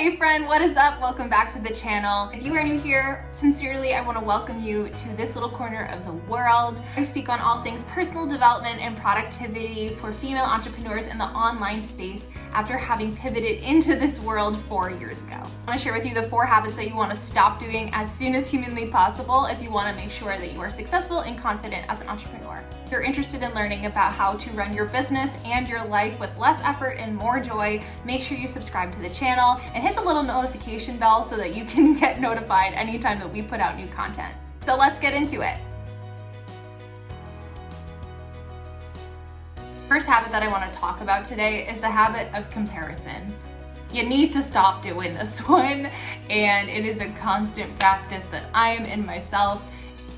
Hey friend, what is up? Welcome back to the channel. If you are new here, sincerely, I want to welcome you to this little corner of the world. I speak on all things personal development and productivity for female entrepreneurs in the online space after having pivoted into this world 4 years ago. I want to share with you the 4 habits that you want to stop doing as soon as humanly possible if you want to make sure that you are successful and confident as an entrepreneur. If you're interested in learning about how to run your business and your life with less effort and more joy, make sure you subscribe to the channel and hit the little notification bell so that you can get notified anytime that we put out new content. So let's get into it. First habit that I want to talk about today is the habit of comparison. You need to stop doing this one, and it is a constant practice that I am in myself.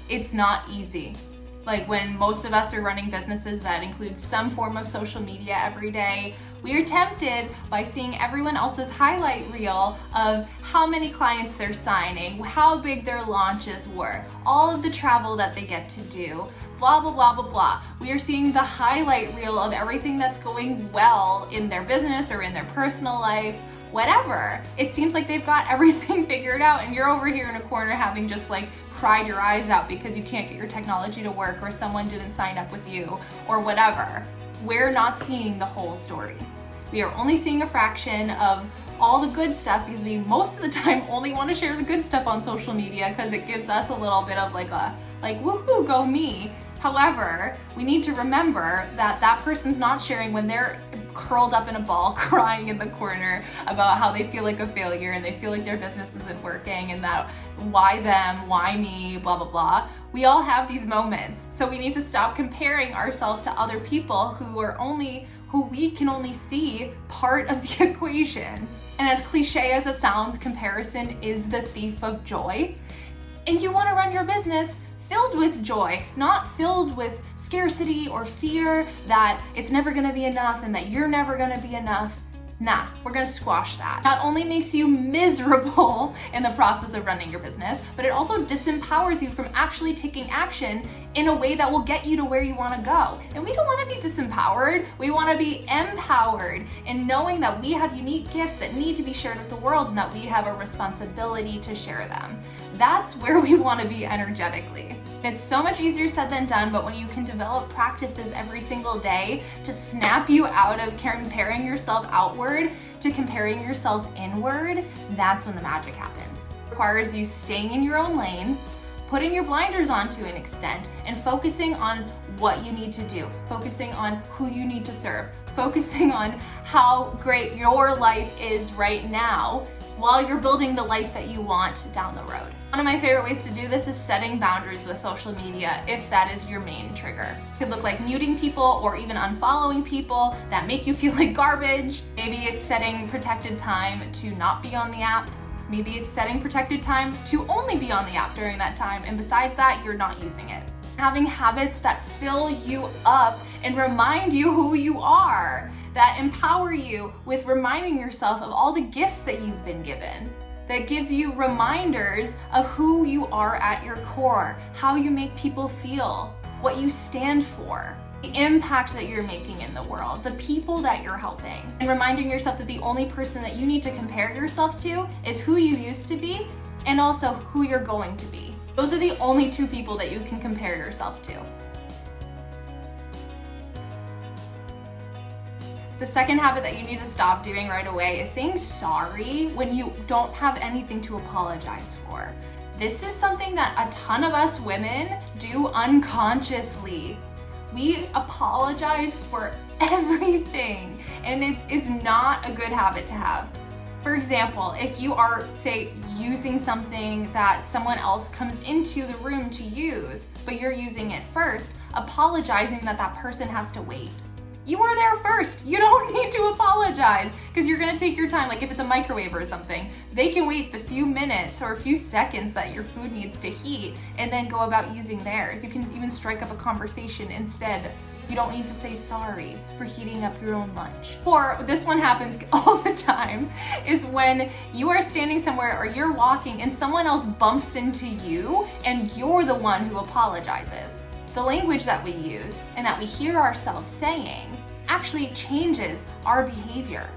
It's not easy. Like when most of us are running businesses that include some form of social media every day, we are tempted by seeing everyone else's highlight reel of how many clients they're signing, how big their launches were, all of the travel that they get to do, blah, blah, blah, blah, blah. We are seeing the highlight reel of everything that's going well in their business or in their personal life, whatever. It seems like they've got everything figured out and you're over here in a corner having just like cried your eyes out because you can't get your technology to work or someone didn't sign up with you or whatever. We're not seeing the whole story. We are only seeing a fraction of all the good stuff because we most of the time only want to share the good stuff on social media because it gives us a little bit of like woohoo, go me. However, we need to remember that that person's not sharing when they're curled up in a ball crying in the corner about how they feel like a failure and they feel like their business isn't working and that why them, why me, blah, blah, blah. We all have these moments. So we need to stop comparing ourselves to other people who we can only see part of the equation. And as cliche as it sounds, comparison is the thief of joy. And you want to run your business filled with joy, not filled with scarcity or fear that it's never gonna be enough and that you're never gonna be enough. Nah, we're gonna squash that. Not only makes you miserable in the process of running your business, but it also disempowers you from actually taking action in a way that will get you to where you wanna go. And we don't wanna be disempowered, we wanna be empowered in knowing that we have unique gifts that need to be shared with the world and that we have a responsibility to share them. That's where we wanna be energetically. It's so much easier said than done, but when you can develop practices every single day to snap you out of comparing yourself outward to comparing yourself inward, that's when the magic happens. It requires you staying in your own lane, putting your blinders on to an extent, and focusing on what you need to do, focusing on who you need to serve, focusing on how great your life is right now while you're building the life that you want down the road. One of my favorite ways to do this is setting boundaries with social media if that is your main trigger. It could look like muting people or even unfollowing people that make you feel like garbage. Maybe it's setting protected time to not be on the app. Maybe it's setting protected time to only be on the app during that time, and besides that, you're not using it. Having habits that fill you up and remind you who you are, that empower you with reminding yourself of all the gifts that you've been given, that give you reminders of who you are at your core, how you make people feel, what you stand for, the impact that you're making in the world, the people that you're helping, and reminding yourself that the only person that you need to compare yourself to is who you used to be and also who you're going to be. Those are the only 2 people that you can compare yourself to. The second habit that you need to stop doing right away is saying sorry when you don't have anything to apologize for. This is something that a ton of us women do unconsciously. We apologize for everything, and it is not a good habit to have. For example, if you are, say, using something that someone else comes into the room to use, but you're using it first, apologizing that that person has to wait. You were there first. You don't need to apologize because you're gonna take your time. Like if it's a microwave or something, they can wait the few minutes or a few seconds that your food needs to heat and then go about using theirs. You can even strike up a conversation instead. You don't need to say sorry for heating up your own lunch. Or this one happens all the time, is when you are standing somewhere or you're walking and someone else bumps into you and you're the one who apologizes. The language that we use and that we hear ourselves saying actually changes our behavior.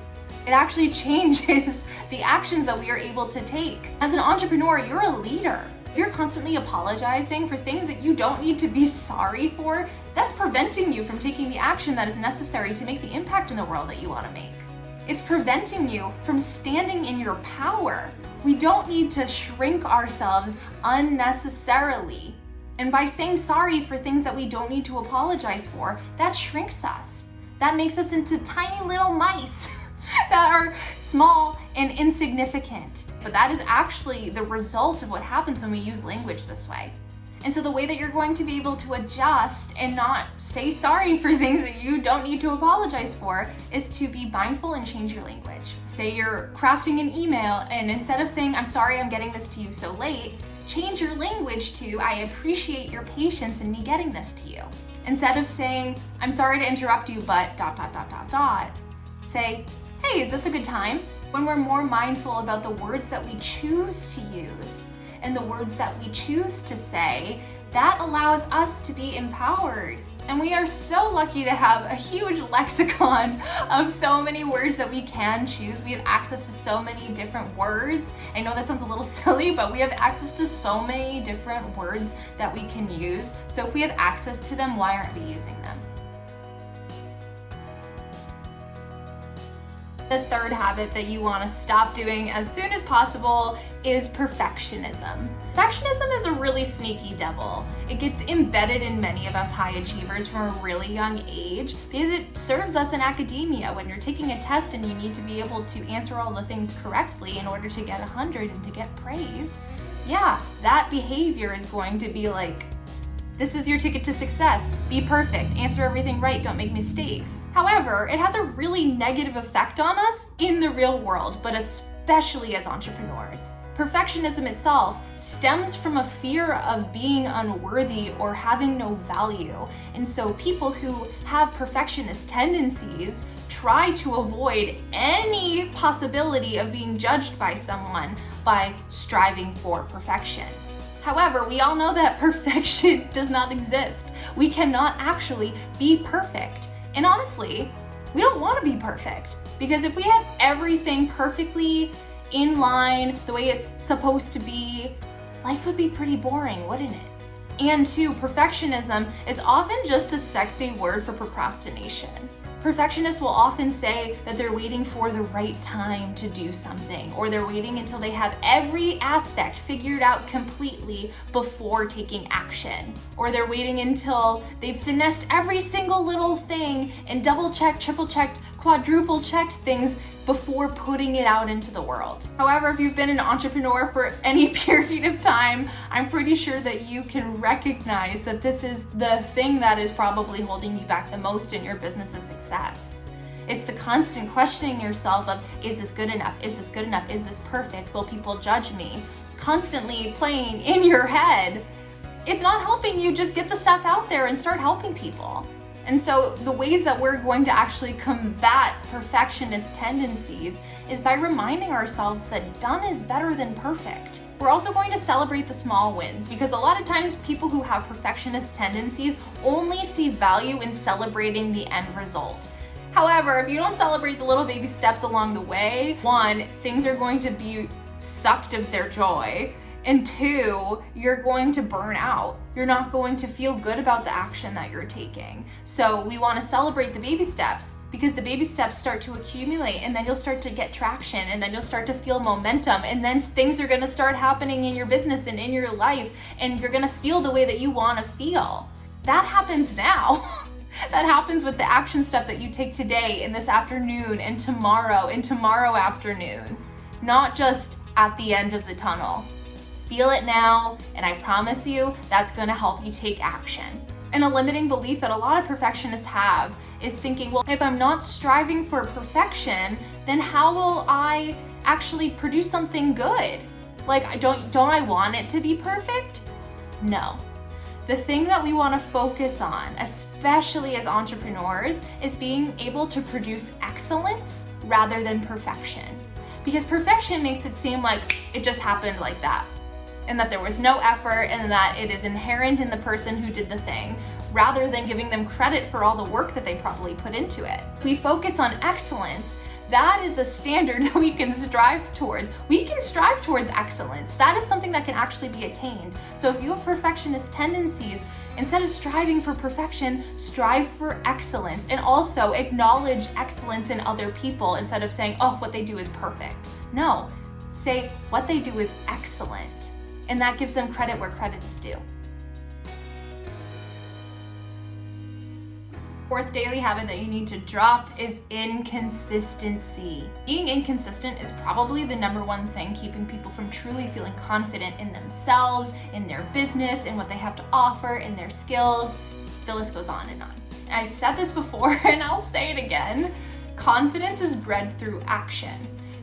It actually changes the actions that we are able to take. As an entrepreneur, you're a leader. If you're constantly apologizing for things that you don't need to be sorry for, that's preventing you from taking the action that is necessary to make the impact in the world that you want to make. It's preventing you from standing in your power. We don't need to shrink ourselves unnecessarily. And by saying sorry for things that we don't need to apologize for, that shrinks us. That makes us into tiny little mice that are small and insignificant. But that is actually the result of what happens when we use language this way. And so the way that you're going to be able to adjust and not say sorry for things that you don't need to apologize for is to be mindful and change your language. Say you're crafting an email, and instead of saying, "I'm sorry I'm getting this to you so late," change your language to, "I appreciate your patience in me getting this to you." Instead of saying, "I'm sorry to interrupt you, but ... say, "Hey, is this a good time?" When we're more mindful about the words that we choose to use and the words that we choose to say, that allows us to be empowered. And we are so lucky to have a huge lexicon of so many words that we can choose. We have access to so many different words. I know that sounds a little silly, but we have access to so many different words that we can use. So if we have access to them, why aren't we using them? The third habit that you want to stop doing as soon as possible is perfectionism. Perfectionism is a really sneaky devil. It gets embedded in many of us high achievers from a really young age because it serves us in academia. When you're taking a test and you need to be able to answer all the things correctly in order to get 100 and to get praise, yeah, that behavior is going to be like, this is your ticket to success. Be perfect, answer everything right, don't make mistakes. However, it has a really negative effect on us in the real world, but especially as entrepreneurs. Perfectionism itself stems from a fear of being unworthy or having no value. And so people who have perfectionist tendencies try to avoid any possibility of being judged by someone by striving for perfection. However, we all know that perfection does not exist. We cannot actually be perfect. And honestly, we don't want to be perfect, because if we had everything perfectly in line the way it's supposed to be, life would be pretty boring, wouldn't it? And two, perfectionism is often just a sexy word for procrastination. Perfectionists will often say that they're waiting for the right time to do something, or they're waiting until they have every aspect figured out completely before taking action, or they're waiting until they've finessed every single little thing and double-checked, triple-checked, quadruple-checked things before putting it out into the world. However, if you've been an entrepreneur for any period of time, I'm pretty sure that you can recognize that this is the thing that is probably holding you back the most in your business's success. It's the constant questioning yourself of, is this good enough? Is this good enough? Is this perfect? Will people judge me? Constantly playing in your head. It's not helping you just get the stuff out there and start helping people. And so the ways that we're going to actually combat perfectionist tendencies is by reminding ourselves that done is better than perfect. We're also going to celebrate the small wins, because a lot of times people who have perfectionist tendencies only see value in celebrating the end result. However, if you don't celebrate the little baby steps along the way, one, things are going to be sucked of their joy. And two, you're going to burn out. You're not going to feel good about the action that you're taking. So we want to celebrate the baby steps, because the baby steps start to accumulate, and then you'll start to get traction, and then you'll start to feel momentum, and then things are going to start happening in your business and in your life, and you're going to feel the way that you want to feel. That happens now. That happens with the action step that you take today and this afternoon and tomorrow afternoon, not just at the end of the tunnel. Feel it now, and I promise you that's going to help you take action. And a limiting belief that a lot of perfectionists have is thinking, well, if I'm not striving for perfection, then how will I actually produce something good? Like, don't I want it to be perfect? No. The thing that we want to focus on, especially as entrepreneurs, is being able to produce excellence rather than perfection. Because perfection makes it seem like it just happened like that, and that there was no effort, and that it is inherent in the person who did the thing, rather than giving them credit for all the work that they probably put into it. If we focus on excellence, That is a standard that we can strive towards. We can strive towards excellence. That is something that can actually be attained. So if you have perfectionist tendencies, instead of striving for perfection, strive for excellence, and also acknowledge excellence in other people instead of saying, oh, what they do is perfect. No, say what they do is excellent, and that gives them credit where credit is due. Fourth daily habit that you need to drop is inconsistency. Being inconsistent is probably the number one thing keeping people from truly feeling confident in themselves, in their business, in what they have to offer, in their skills. The list goes on and on. I've said this before and I'll say it again. Confidence is bred through action.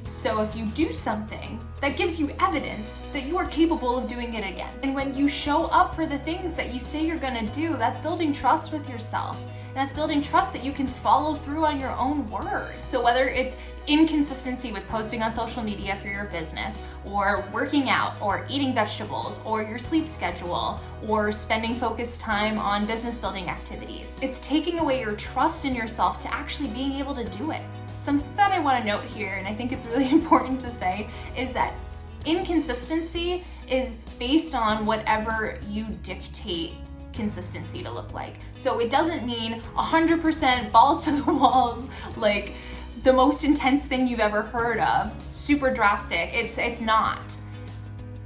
So if you do something, that gives you evidence that you are capable of doing it again. And when you show up for the things that you say you're gonna do, that's building trust with yourself. And that's building trust that you can follow through on your own word. So whether it's inconsistency with posting on social media for your business, or working out, or eating vegetables, or your sleep schedule, or spending focused time on business building activities, it's taking away your trust in yourself to actually being able to do it. Something that I want to note here, and I think it's really important to say, is that inconsistency is based on whatever you dictate consistency to look like. So it doesn't mean 100% balls to the walls, like the most intense thing you've ever heard of, super drastic. It's not.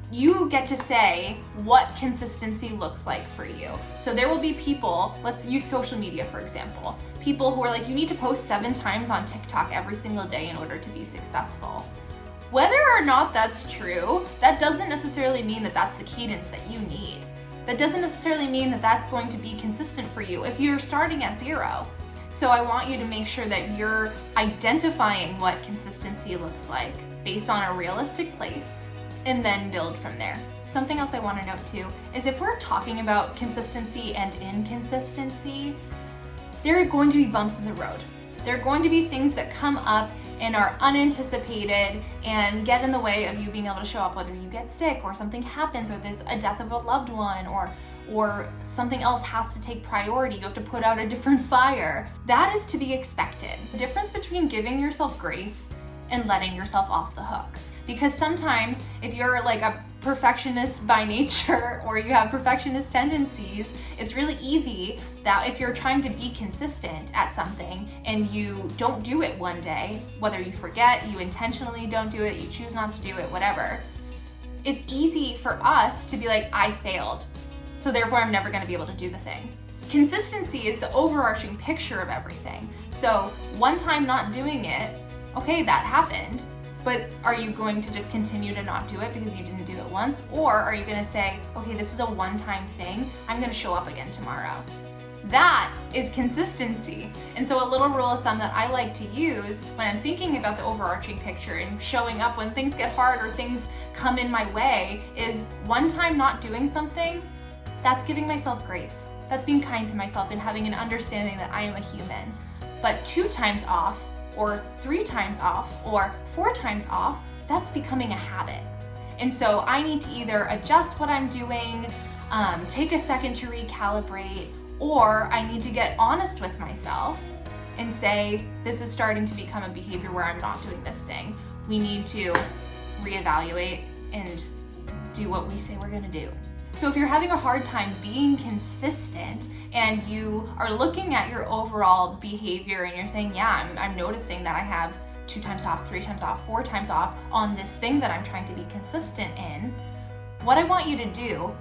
You get to say what consistency looks like for you. So there will be people, let's use social media for example, people who are like, you need to post 7 times on TikTok every single day in order to be successful. Whether or not that's true, that doesn't necessarily mean that that's the cadence that you need. That doesn't necessarily mean that that's going to be consistent for you if you're starting at 0. So I want you to make sure that you're identifying what consistency looks like based on a realistic place, and then build from there. Something else I want to note too is if we're talking about consistency and inconsistency, there are going to be bumps in the road. There are going to be things that come up and are unanticipated and get in the way of you being able to show up, whether you get sick or something happens or there's a death of a loved one or something else has to take priority. You have to put out a different fire. That is to be expected. The difference between giving yourself grace and letting yourself off the hook. Because sometimes if you're like a perfectionist by nature or you have perfectionist tendencies, it's really easy that if you're trying to be consistent at something and you don't do it one day, whether you forget, you intentionally don't do it, you choose not to do it, whatever, it's easy for us to be like, I failed, so therefore I'm never gonna be able to do the thing. Consistency is the overarching picture of everything. So one time not doing it, okay, that happened. But are you going to just continue to not do it because you didn't do it once? Or are you gonna say, okay, this is a one-time thing, I'm gonna show up again tomorrow? That is consistency. And so a little rule of thumb that I like to use when I'm thinking about the overarching picture and showing up when things get hard or things come in my way is one time not doing something, that's giving myself grace. That's being kind to myself and having an understanding that I am a human. But 2 times off, or 3 times off, or 4 times off, that's becoming a habit. And so I need to either adjust what I'm doing, take a second to recalibrate, or I need to get honest with myself and say, this is starting to become a behavior where I'm not doing this thing. We need to reevaluate and do what we say we're gonna do. So if you're having a hard time being consistent and you are looking at your overall behavior and you're saying, yeah, I'm noticing that I have 2 times off, 3 times off, 4 times off on this thing that I'm trying to be consistent in, what I want you to do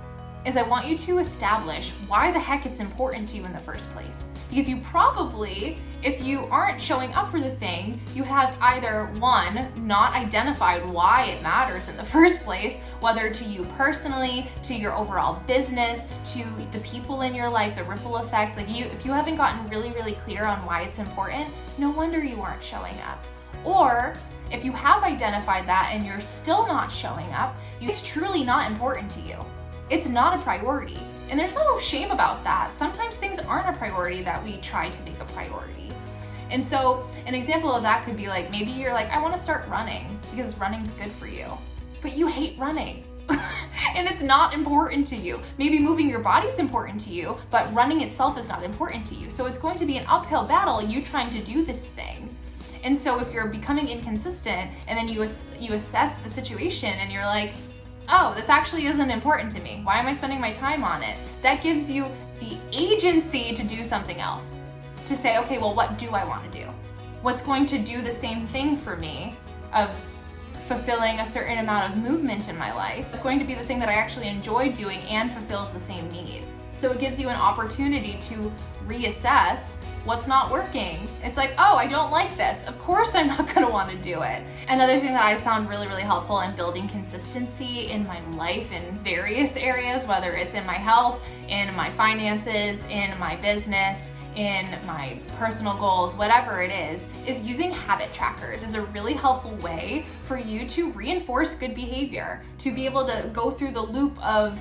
is I want you to establish why the heck it's important to you in the first place. Because you probably, if you aren't showing up for the thing, you have either 1, not identified why it matters in the first place, whether to you personally, to your overall business, to the people in your life, the ripple effect. Like if you haven't gotten really, really clear on why it's important, no wonder you aren't showing up. Or if you have identified that and you're still not showing up, it's truly not important to you. It's not a priority. And there's no shame about that. Sometimes things aren't a priority that we try to make a priority. And so an example of that could be like, maybe you're like, I want to start running because running's good for you, but you hate running. And it's not important to you. Maybe moving your body's important to you, but running itself is not important to you. So it's going to be an uphill battle, you trying to do this thing. And so if you're becoming inconsistent and then you assess the situation and you're like, oh, this actually isn't important to me. Why am I spending my time on it? That gives you the agency to do something else. To say, okay, well, what do I want to do? What's going to do the same thing for me of fulfilling a certain amount of movement in my life? It's going to be the thing that I actually enjoy doing and fulfills the same need. So it gives you an opportunity to reassess what's not working. It's like, oh, I don't like this. Of course I'm not gonna wanna do it. Another thing that I found really, really helpful in building consistency in my life in various areas, whether it's in my health, in my finances, in my business, in my personal goals, whatever it is using habit trackers is a really helpful way for you to reinforce good behavior, to be able to go through the loop of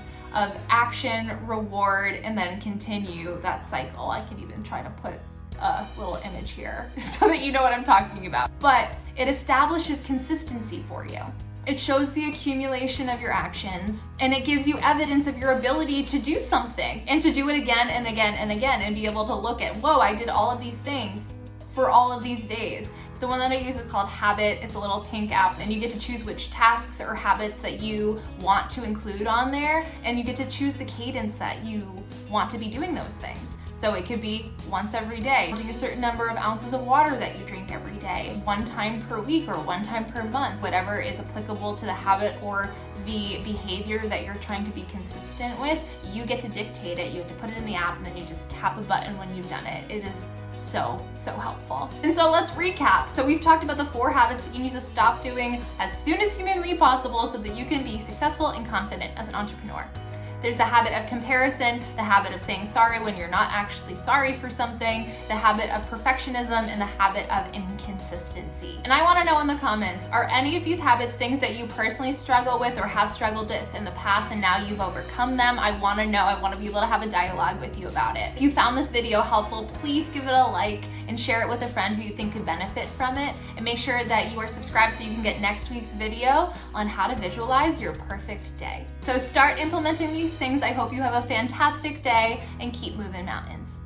action, reward, and then continue that cycle. I can even try to put a little image here so that you know what I'm talking about. But it establishes consistency for you. It shows the accumulation of your actions, and it gives you evidence of your ability to do something and to do it again and again and again and be able to look at, whoa, I did all of these things for all of these days. The one that I use is called Habit. It's a little pink app, and you get to choose which tasks or habits that you want to include on there, and you get to choose the cadence that you want to be doing those things. So it could be once every day, a certain number of ounces of water that you drink every day, one time per week or one time per month, whatever is applicable to the habit or the behavior that you're trying to be consistent with. You get to dictate it, you have to put it in the app, and then you just tap a button when you've done it. It is so helpful. And so let's recap. So we've talked about the 4 habits that you need to stop doing as soon as humanly possible so that you can be successful and confident as an entrepreneur. There's the habit of comparison, the habit of saying sorry when you're not actually sorry for something, the habit of perfectionism, and the habit of inconsistency. And I want to know in the comments, are any of these habits things that you personally struggle with or have struggled with in the past and now you've overcome them? I want to know. I want to be able to have a dialogue with you about it. If you found this video helpful, please give it a like and share it with a friend who you think could benefit from it. And make sure that you are subscribed so you can get next week's video on how to visualize your perfect day. So start implementing these things. I hope you have a fantastic day and keep moving mountains.